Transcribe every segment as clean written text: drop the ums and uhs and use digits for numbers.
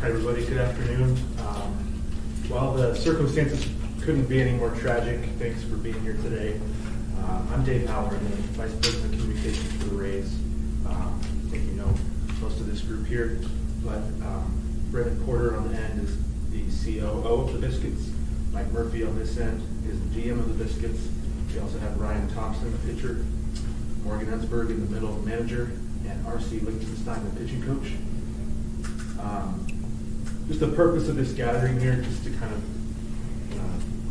Hi everybody, good afternoon. While the circumstances couldn't be any more tragic, thanks for being here today. I'm Dave Howard, I'm the Vice President of Communications for the Rays. I think you know most of this group here, but Brendan Porter on the end is the COO of the Biscuits. Mike Murphy on this end is the GM of the Biscuits. We also have Ryan Thompson, the pitcher, Morgan Ensberg in the middle, the manager, and R.C. Lichtenstein, the pitching coach. Just the purpose of this gathering here, just to kind of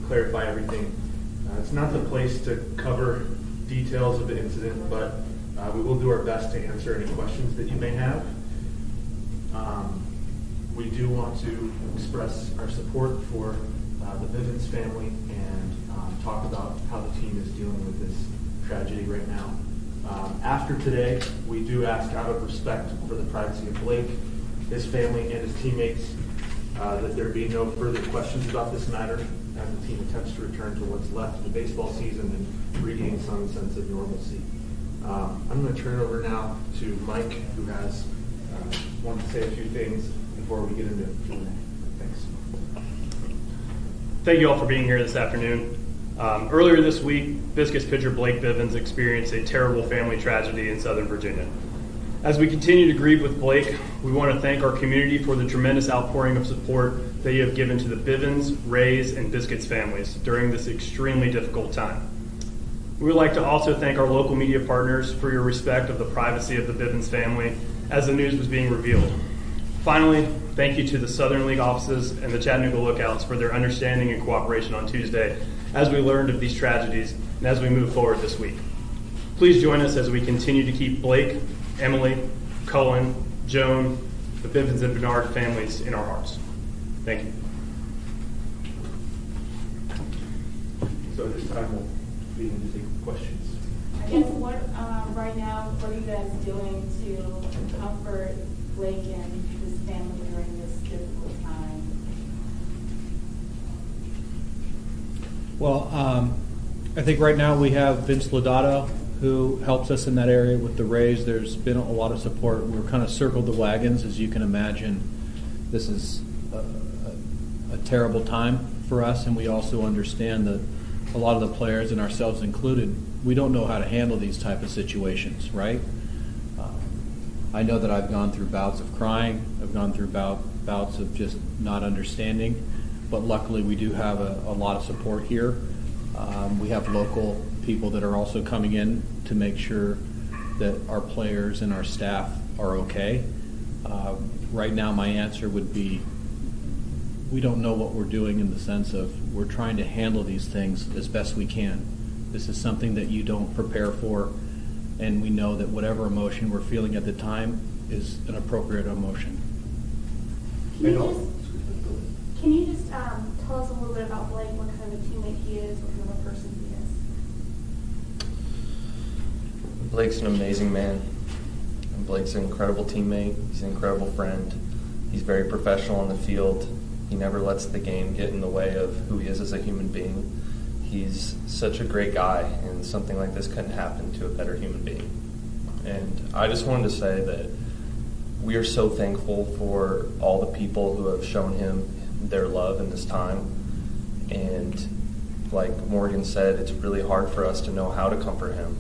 clarify everything. It's not the place to cover details of the incident, but we will do our best to answer any questions that you may have. We do want to express our support for the Bivens family and talk about how the team is dealing with this tragedy right now. After today, we do ask, out of respect for the privacy of Blake, his family, and his teammates, that there be no further questions about this matter as the team attempts to return to what's left of the baseball season and regain some sense of normalcy. I'm going to turn it over now to Mike, who has wanted to say a few things before we get into Q&A. Thanks. Thank you all for being here this afternoon. Earlier this week, Biscuits pitcher Blake Bivens experienced a terrible family tragedy in Southern Virginia. As we continue to grieve with Blake, we want to thank our community for the tremendous outpouring of support that you have given to the Bivens, Rays, and Biscuits families during this extremely difficult time. We would like to also thank our local media partners for your respect of the privacy of the Bivens family as the news was being revealed. Finally, thank you to the Southern League offices and the Chattanooga Lookouts for their understanding and cooperation on Tuesday as we learned of these tragedies and as we move forward this week. Please join us as we continue to keep Blake, Emily, Cullen, Joan, the Bivens and Bernard families in our hearts. Thank you. So at this time, we'll begin to take questions. I guess right now, what are you guys doing to comfort Blake and his family during this difficult time? Well, I think right now we have Vince Lodato, who helps us in that area with the Rays. There's been a lot of support. We're kind of circled the wagons, as you can imagine. This is a terrible time for us, and we also understand that a lot of the players, and ourselves included, we don't know how to handle these type of situations, right? I know that I've gone through bouts of crying. I've gone through bouts of just not understanding, but luckily we do have a lot of support here. We have local people that are also coming in to make sure that our players and our staff are okay. Right now my answer would be we don't know what we're doing, in the sense of we're trying to handle these things as best we can. This is something that you don't prepare for, and we know that whatever emotion we're feeling at the time is an appropriate emotion. Can you just tell us a little bit about Blake, what kind of a teammate he is, what kind of a person he is? Blake's an amazing man. And Blake's an incredible teammate. He's an incredible friend. He's very professional on the field. He never lets the game get in the way of who he is as a human being. He's such a great guy, and something like this couldn't happen to a better human being. And I just wanted to say that we are so thankful for all the people who have shown him their love in this time. And like Morgan said, it's really hard for us to know how to comfort him.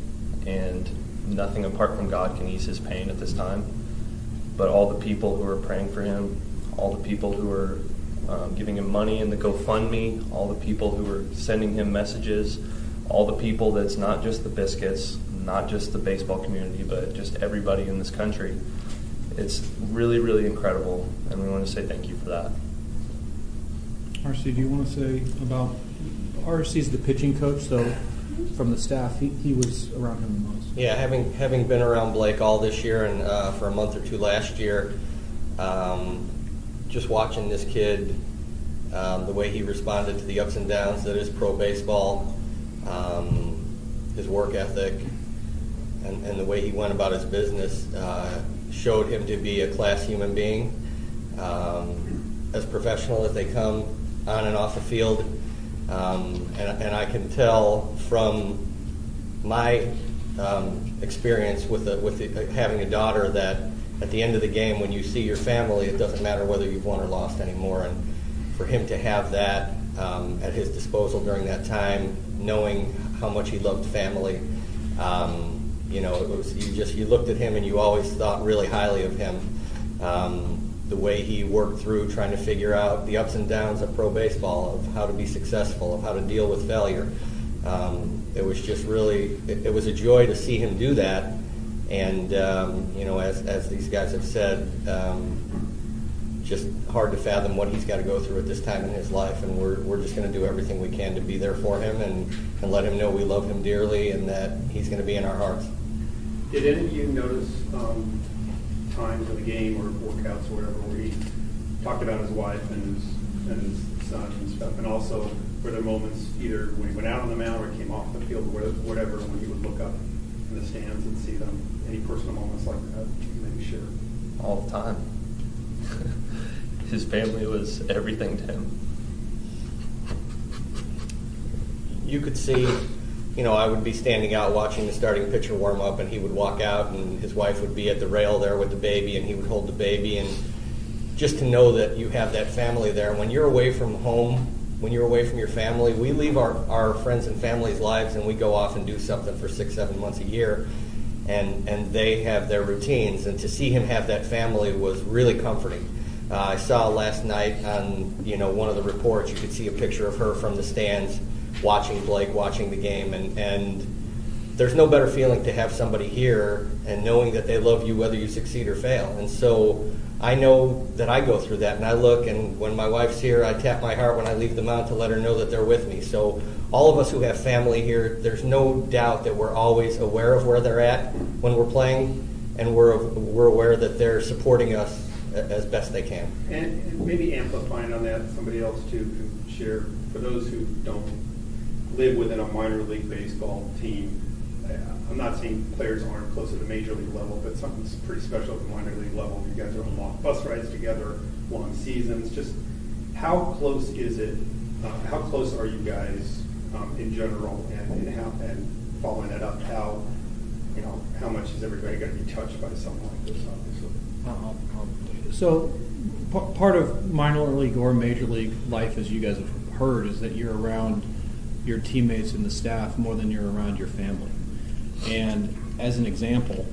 And nothing apart from God can ease his pain at this time. But all the people who are praying for him, all the people who are giving him money in the GoFundMe, all the people who are sending him messages, all the people that's not just the Biscuits, not just the baseball community, but just everybody in this country. It's really, really incredible, and we want to say thank you for that. RC, do you want to say about, RC's the pitching coach, so from the staff, he was around him the most. Yeah, having been around Blake all this year and for a month or two last year, just watching this kid, the way he responded to the ups and downs that is pro baseball, his work ethic, and the way he went about his business showed him to be a class human being, as professional as they come on and off the field. And I can tell from my experience with having a daughter that at the end of the game, when you see your family, it doesn't matter whether you've won or lost anymore. And for him to have that at his disposal during that time, knowing how much he loved family, it was you looked at him and you always thought really highly of him. The way he worked through trying to figure out the ups and downs of pro baseball, of how to be successful, of how to deal with failure. It was just really, it was a joy to see him do that. And, as these guys have said, just hard to fathom what he's got to go through at this time in his life. And we're just going to do everything we can to be there for him and let him know we love him dearly and that he's going to be in our hearts. Did any of you notice times of the game or workouts or whatever where he talked about his wife and his son and stuff, and also were there moments either when he went out on the mound or came off the field or whatever when he would look up in the stands and see them? Any personal moments like that you can maybe share? All the time. His family was everything to him. You could see, I would be standing out watching the starting pitcher warm up, and he would walk out, and his wife would be at the rail there with the baby, and he would hold the baby, and just to know that you have that family there. When you're away from home, when you're away from your family, we leave our friends and families' lives, and we go off and do something for 6-7 months a year, and they have their routines, and to see him have that family was really comforting. I saw last night on one of the reports, you could see a picture of her from the stands watching Blake, watching the game, and there's no better feeling to have somebody here and knowing that they love you whether you succeed or fail. And so I know that I go through that, and I look, and when my wife's here, I tap my heart when I leave the mound to let her know that they're with me. So all of us who have family here, there's no doubt that we're always aware of where they're at when we're playing, and we're aware that they're supporting us as best they can. And maybe amplifying on that, somebody else too can share, for those who don't live within a minor league baseball team. I'm not saying players aren't close to the major league level, but something's pretty special at the minor league level. You guys are on long bus rides together, long seasons. Just how close is it? How close are you guys in general, and following that up? How much is everybody going to be touched by something like this? Obviously. So part of minor league or major league life, as you guys have heard, is that you're around your teammates and the staff more than you're around your family. And as an example,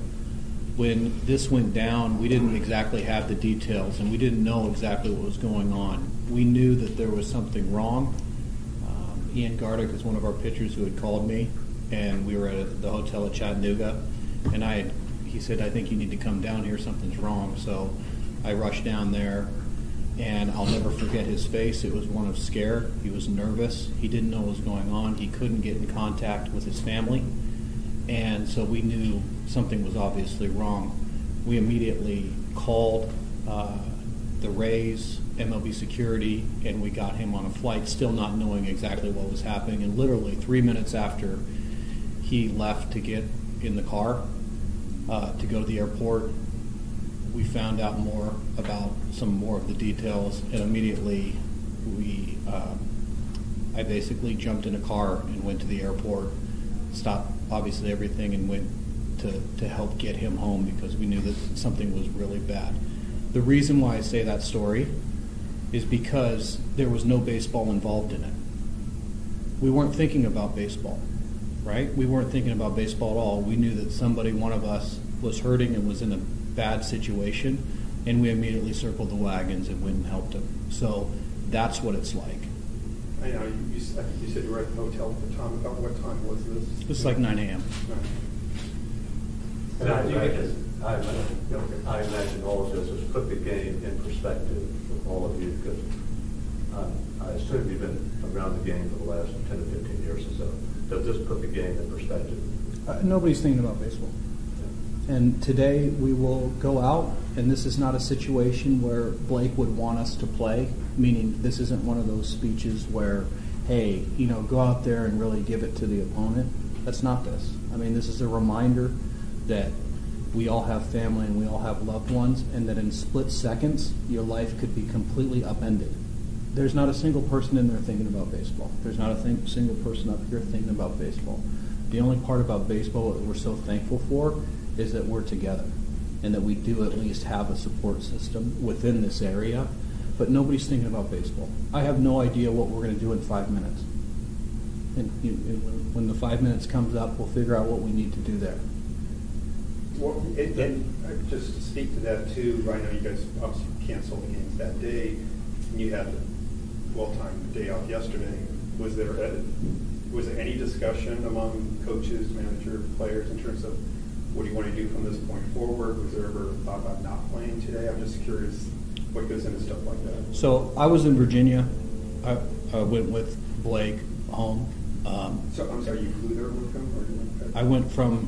when this went down, we didn't exactly have the details, and we didn't know exactly what was going on. We knew that there was something wrong. Ian Gardick is one of our pitchers who had called me, and we were at the hotel at Chattanooga, and he said, "I think you need to come down here, something's wrong." So I rushed down there, and I'll never forget his face. It was one of scare. He was nervous. He didn't know what was going on. He couldn't get in contact with his family, and so we knew something was obviously wrong. We immediately called the Rays, MLB security, and we got him on a flight, still not knowing exactly what was happening. And literally 3 minutes after he left to get in the car to go to the airport, we found out more about some more of the details, and immediately I basically jumped in a car and went to the airport, stopped obviously everything, and went to help get him home because we knew that something was really bad. The reason why I say that story is because there was no baseball involved in it. We weren't thinking about baseball, right? We weren't thinking about baseball at all. We knew that one of us was hurting and was in a bad situation, and we immediately circled the wagons and went and helped him. So that's what it's like. I know, I think you said you were at the hotel at the time. About what time was this? It was like 9 a.m. And I imagine all of this has put the game in perspective for all of you, because I assume you've been around the game for the last 10 to 15 years or so. Does this put the game in perspective? Nobody's thinking about baseball. And today we will go out, and this is not a situation where Blake would want us to play, meaning this isn't one of those speeches where, hey, go out there and really give it to the opponent. That's not this. I mean, this is a reminder that we all have family and we all have loved ones, and that in split seconds, your life could be completely upended. There's not a single person in there thinking about baseball. There's not a single person up here thinking about baseball. The only part about baseball that we're so thankful for is that we're together. and that we do at least have a support system within this area. But nobody's thinking about baseball. I have no idea what we're going to do in 5 minutes. And when the 5 minutes comes up, we'll figure out what we need to do there. Well, just to speak to that too, I know you guys obviously canceled the games that day, and you had the well-timed day off yesterday. Was there any discussion among coaches, manager, players in terms of what do you want to do from this point forward? Was there ever thought about not playing today? I'm just curious what goes into stuff like that. So I was in Virginia. I went with Blake home. So I'm sorry, you flew there with him? Or I went from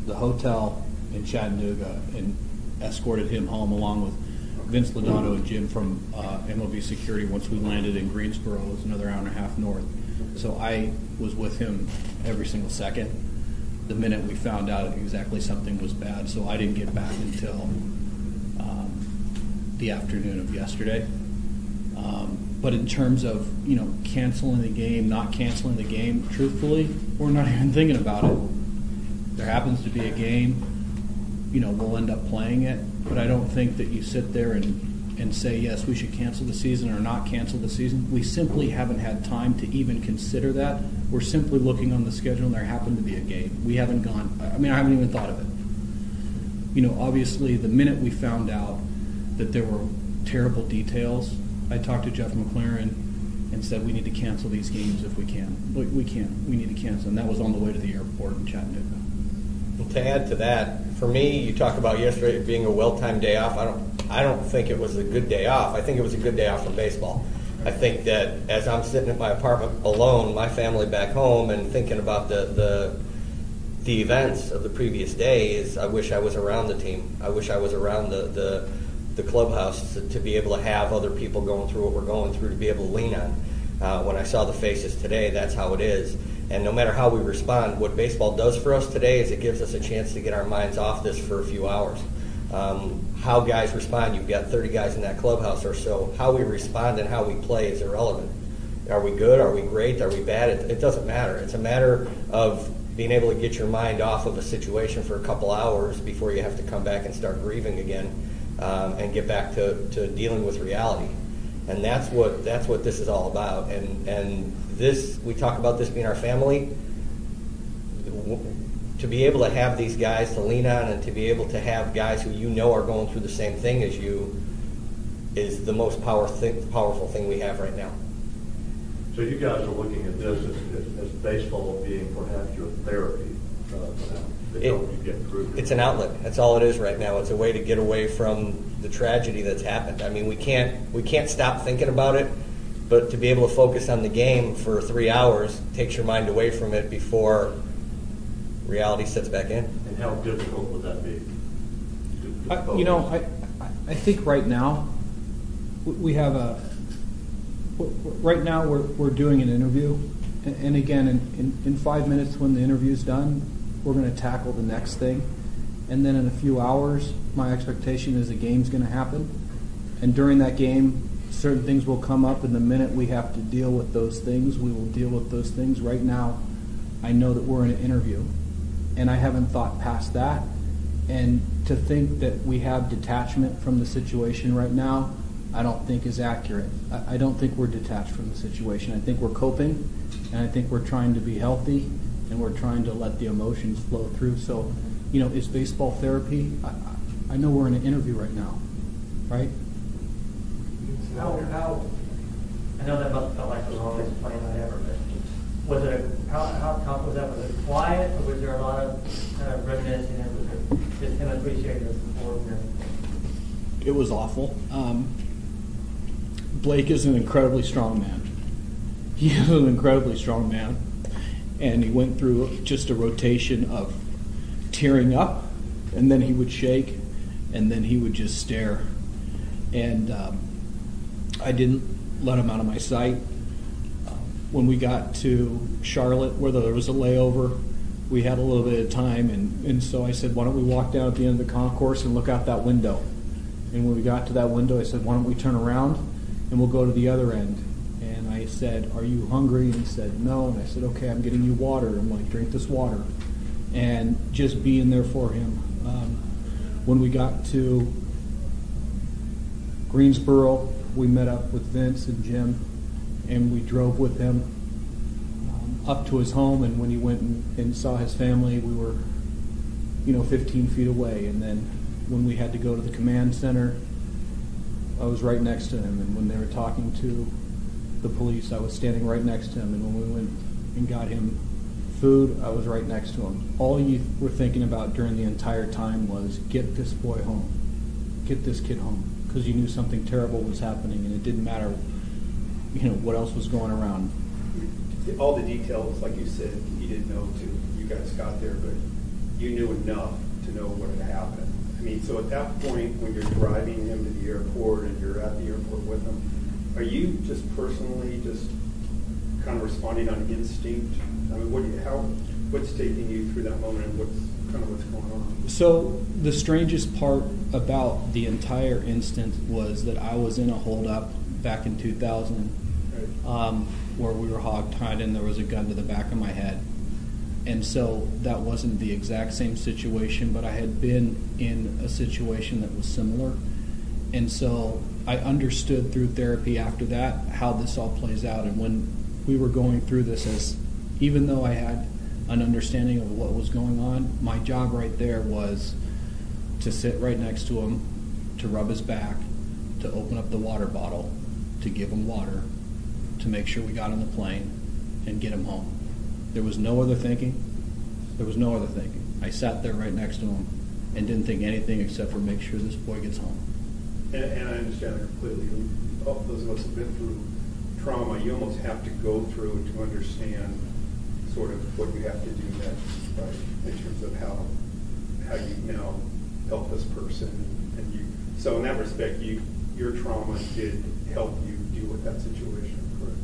the hotel in Chattanooga and escorted him home along with Vince Lodato and Jim from MLB Security. Once we landed in Greensboro, it was another hour and a half north. So I was with him every single second. The minute we found out exactly something was bad, so I didn't get back until the afternoon of yesterday. But in terms of canceling the game, not canceling the game, truthfully, we're not even thinking about it. There happens to be a game, we'll end up playing it, but I don't think that you sit there and say, yes, we should cancel the season or not cancel the season. We simply haven't had time to even consider that. We're simply looking on the schedule and there happened to be a game. We haven't gone, I haven't even thought of it. Obviously the minute we found out that there were terrible details, I talked to Jeff McLaren and said we need to cancel these games if we can. We can't. We need to cancel. And that was on the way to the airport in Chattanooga. And to add to that, for me, you talk about yesterday being a well-timed day off. I don't think it was a good day off. I think it was a good day off from baseball. I think that as I'm sitting at my apartment alone, my family back home, and thinking about the events of the previous day, is I wish I was around the team. I wish I was around the clubhouse to be able to have other people going through what we're going through, to be able to lean on. When I saw the faces today, that's how it is. And no matter how we respond, what baseball does for us today is it gives us a chance to get our minds off this for a few hours. How guys respond, you've got 30 guys in that clubhouse or so. How we respond and how we play is irrelevant. Are we good? Are we great? Are we bad? It doesn't matter. It's a matter of being able to get your mind off of a situation for a couple hours before you have to come back and start grieving again, and get back to dealing with reality. And that's what this is all about. And this, we talk about this being our family. To be able to have these guys to lean on and to be able to have guys who are going through the same thing as you is the most powerful thing we have right now. So you guys are looking at this as baseball being perhaps your therapy to help you get through this. It's an outlet. That's all it is right now. It's a way to get away from the tragedy that's happened. We can't stop thinking about it, but to be able to focus on the game for 3 hours takes your mind away from it before reality sets back in. And how difficult would that be? I think right now we have right now we're doing an interview, and again in 5 minutes when the interview's done, we're going to tackle the next thing, and then in a few hours my expectation is a game's going to happen, and during that game certain things will come up, and the minute we have to deal with those things, we will deal with those things. Right now I know that we're in an interview, and I haven't thought past that. And to think that we have detachment from the situation right now, I don't think is accurate. I don't think we're detached from the situation. I think we're coping, and I think we're trying to be healthy, and we're trying to let the emotions flow through. So, is baseball therapy? I know we're in an interview right now, right? I know that must have felt like the longest plane night ever, but how tough was that? Was it quiet, or was there a lot of kind of reminiscing, and was it just him appreciating the support? It was awful. Blake is an incredibly strong man. He is an incredibly strong man, and he went through just a rotation of tearing up, and then he would shake, and then he would just stare. And I didn't let him out of my sight. When we got to Charlotte, where there was a layover, we had a little bit of time, and so I said, why don't we walk down at the end of the concourse and look out that window? And when we got to that window, I said, why don't we turn around and we'll go to the other end? And I said, are you hungry? And he said, no. And I said, okay, I'm getting you water. I'm like, drink this water. And just being there for him. When we got to Greensboro, we met up with Vince and Jim, and we drove with him up to his home. And when he went and saw his family, we were, 15 feet away. And then when we had to go to the command center, I was right next to him. And when they were talking to the police, I was standing right next to him. And when we went and got him food, I was right next to him. All you were thinking about during the entire time was, get this boy home, get this kid home, because you knew something terrible was happening, and it didn't matter, what else was going around. All the details, like you said, you didn't know till you guys got there, but you knew enough to know what had happened. I mean, so at that point, when you're driving him to the airport and you're at the airport with him, are you just personally just kind of responding on instinct? I mean, what's taking you through that moment, and what's going on? So the strangest part about the entire instance was that I was in a holdup back in 2000, where we were hogtied and there was a gun to the back of my head. And so that wasn't the exact same situation, but I had been in a situation that was similar. And so I understood through therapy after that how this all plays out. And when we were going through this, even though I had an understanding of what was going on, my job right there was to sit right next to him, to rub his back, to open up the water bottle, to give him water, to make sure we got on the plane and get him home. There was no other thinking. I sat there right next to him and didn't think anything except for make sure this boy gets home. And I understand that completely. Those of us who have been through trauma, you almost have to go through it to understand sort of what you have to do next, right? In terms of how you now help this person, and you. So in that respect, your trauma did help you deal with that situation, correct?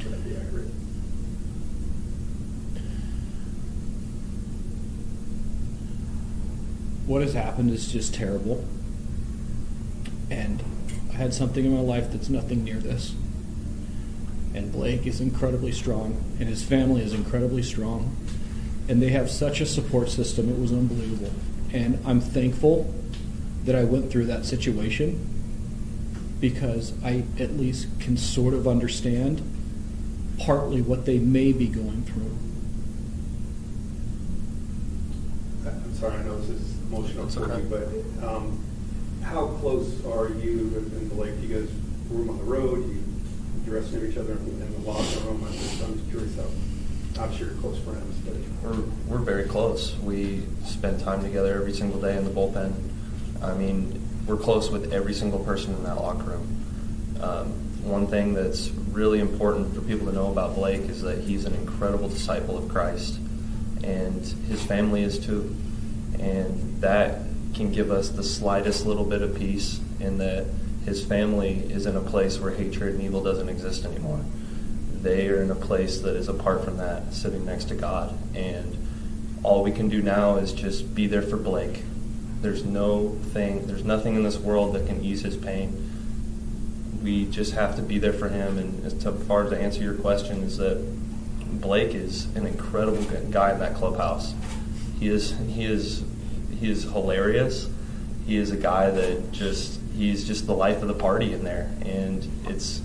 Would that be accurate? What has happened is just terrible, and I had something in my life that's nothing near this. And Blake is incredibly strong, and his family is incredibly strong, and they have such a support system. It was unbelievable. And I'm thankful that I went through that situation, because I at least can sort of understand partly what they may be going through. I'm sorry, I know this is emotional That's for okay. you, but how close are you and Blake? Do you guys room on the road? You dress near each other in the locker room? I'm just curious how. I'm sure you're close friends, but We're very close. We spend time together every single day in the bullpen. I mean, we're close with every single person in that locker room. One thing that's really important for people to know about Blake is that he's an incredible disciple of Christ, and his family is too. And that can give us the slightest little bit of peace in that his family is in a place where hatred and evil doesn't exist anymore. They are in a place that is apart from that, sitting next to God. And all we can do now is just be there for Blake. There's nothing in this world that can ease his pain. We just have to be there for him. And as far as to answer your question, is that Blake is an incredible guy in that clubhouse. He is hilarious. He is a guy that he's just the life of the party in there. And it's,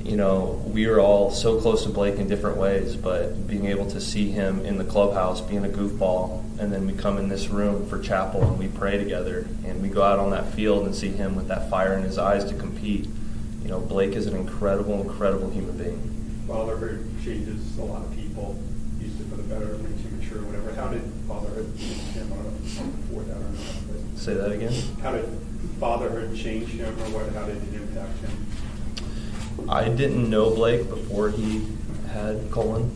we are all so close to Blake in different ways, but being able to see him in the clubhouse being a goofball, and then we come in this room for chapel and we pray together, and we go out on that field and see him with that fire in his eyes to compete. Blake is an incredible, incredible human being. fatherhood changes a lot of people, used it for the better, makes you mature, whatever. How did fatherhood change him? I don't know before that or not. Say that again? How did fatherhood change him, or how did it impact him? I didn't know Blake before he had Colin,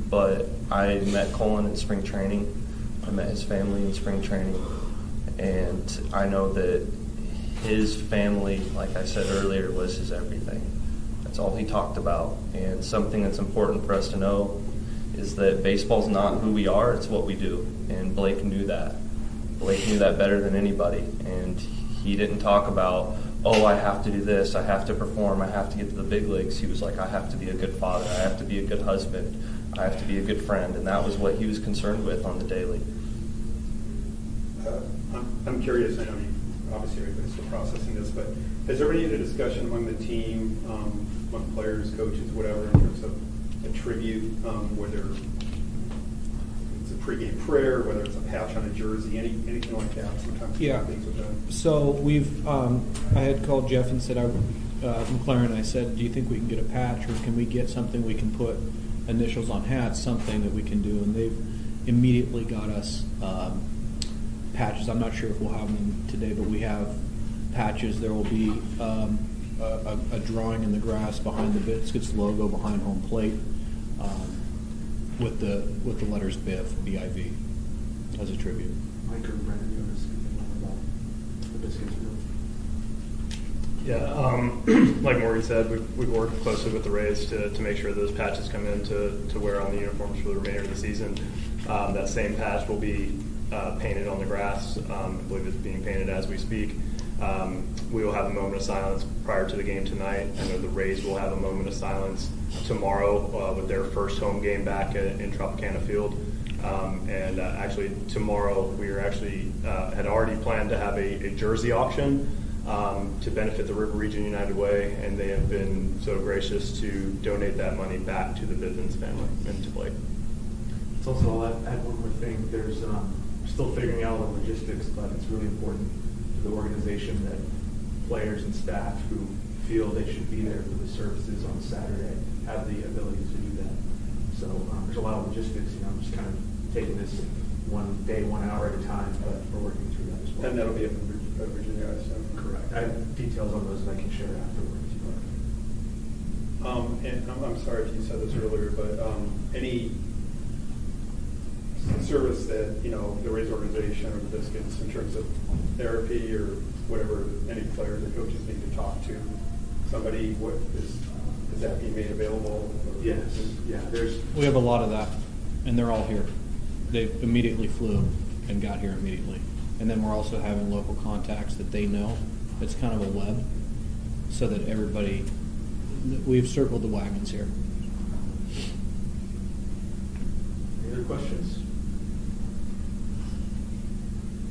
but I met Colin in spring training. I met his family in spring training, and I know that his family, like I said earlier, was his everything. That's all he talked about. And something that's important for us to know is that baseball's not who we are, it's what we do. And Blake knew that. Blake knew that better than anybody. And he didn't talk about, oh, I have to do this, I have to perform, I have to get to the big leagues. He was like, I have to be a good father, I have to be a good husband, I have to be a good friend. And that was what he was concerned with on the daily. I'm curious, I know obviously everybody's still processing this, but has there been any discussion among the team, among players, coaches, whatever, in terms of a tribute, whether it's a pregame prayer, whether it's a patch on a jersey, anything like that? Sometimes things are done. So we've, I had called Jeff and said, McLaren, I said, do you think we can get a patch, or can we get something we can put initials on hats, something that we can do? And they've immediately got us patches. I'm not sure if we'll have them today, but we have patches. There will be a drawing in the grass behind the Biscuits logo behind home plate with the letters BIV, B-I-V, as a tribute. Mike or Brandon, you want to speak about the Biscuits group? Yeah, like Morgan said, we've worked closely with the Rays to make sure those patches come in to wear on the uniforms for the remainder of the season. That same patch will be painted on the grass. I believe it's being painted as we speak. We will have a moment of silence prior to the game tonight. I know the Rays will have a moment of silence tomorrow with their first home game back in Tropicana Field. And actually tomorrow we are had already planned to have a jersey auction to benefit the River Region United Way, and they have been so gracious to donate that money back to the Bivens family and to Blake. It's also, I'll add one more thing. There's still figuring out all the logistics, but it's really important to the organization that players and staff who feel they should be there for the services on Saturday have the ability to do that. So there's a lot of logistics. I'm just kind of taking this one day, 1 hour at a time, but we're working through that as well. And that'll be up in Virginia, I assume. Correct. I have details on those that I can share afterwards. And I'm sorry if you said this earlier, but any service that, the Rays organization or the Biscuits in terms of therapy or whatever, any players or coaches need to talk to somebody, is that being made available? Yes. Yeah. We have a lot of that, and they're all here. They immediately flew and got here immediately. And then we're also having local contacts that they know. It's kind of a web, so that everybody, we've circled the wagons here. Any other questions?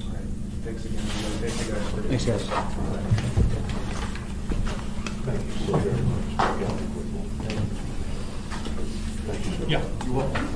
All right. Thanks again. Thank you guys for Thanks, guys. Thank you so very much. Yeah. You're welcome.